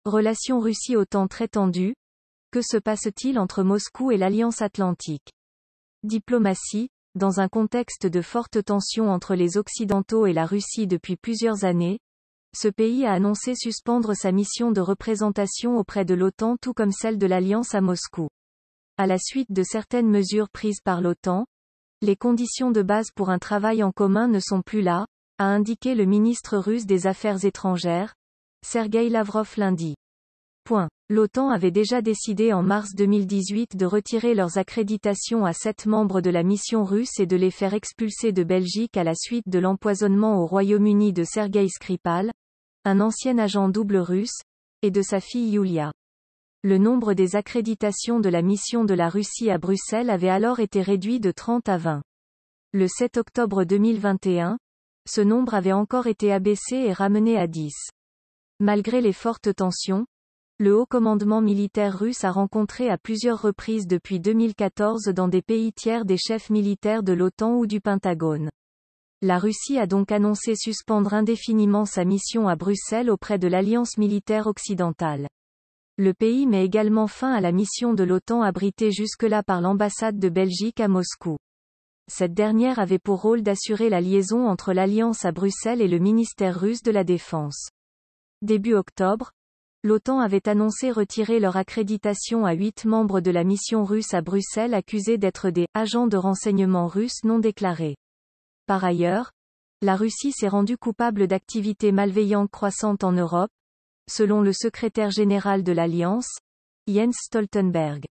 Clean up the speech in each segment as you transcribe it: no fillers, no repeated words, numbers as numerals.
Relations Russie-OTAN très tendues. Que se passe-t-il entre Moscou et l'Alliance Atlantique? Diplomatie. Dans un contexte de fortes tensions entre les Occidentaux et la Russie depuis plusieurs années, ce pays a annoncé suspendre sa mission de représentation auprès de l'OTAN tout comme celle de l'Alliance à Moscou. À la suite de certaines mesures prises par l'OTAN, les conditions de base pour un travail en commun ne sont plus là, a indiqué le ministre russe des Affaires étrangères, Sergueï Lavrov lundi. L'OTAN avait déjà décidé en mars 2018 de retirer leurs accréditations à 7 membres de la mission russe et de les faire expulser de Belgique à la suite de l'empoisonnement au Royaume-Uni de Sergueï Skripal, un ancien agent double russe, et de sa fille Yulia. Le nombre des accréditations de la mission de la Russie à Bruxelles avait alors été réduit de 30 à 20. Le 7 octobre 2021, ce nombre avait encore été abaissé et ramené à 10. Malgré les fortes tensions, le haut commandement militaire russe a rencontré à plusieurs reprises depuis 2014 dans des pays tiers des chefs militaires de l'OTAN ou du Pentagone. La Russie a donc annoncé suspendre indéfiniment sa mission à Bruxelles auprès de l'Alliance militaire occidentale. Le pays met également fin à la mission de l'OTAN abritée jusque-là par l'ambassade de Belgique à Moscou. Cette dernière avait pour rôle d'assurer la liaison entre l'Alliance à Bruxelles et le ministère russe de la Défense. Début octobre, l'OTAN avait annoncé retirer leur accréditation à 8 membres de la mission russe à Bruxelles accusés d'être des « agents de renseignement russes non déclarés ». Par ailleurs, la Russie s'est rendue coupable d'activités malveillantes croissantes en Europe, selon le secrétaire général de l'Alliance, Jens Stoltenberg.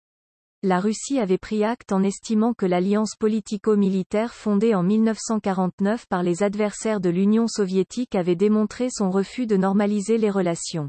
La Russie avait pris acte en estimant que l'alliance politico-militaire fondée en 1949 par les adversaires de l'Union soviétique avait démontré son refus de normaliser les relations.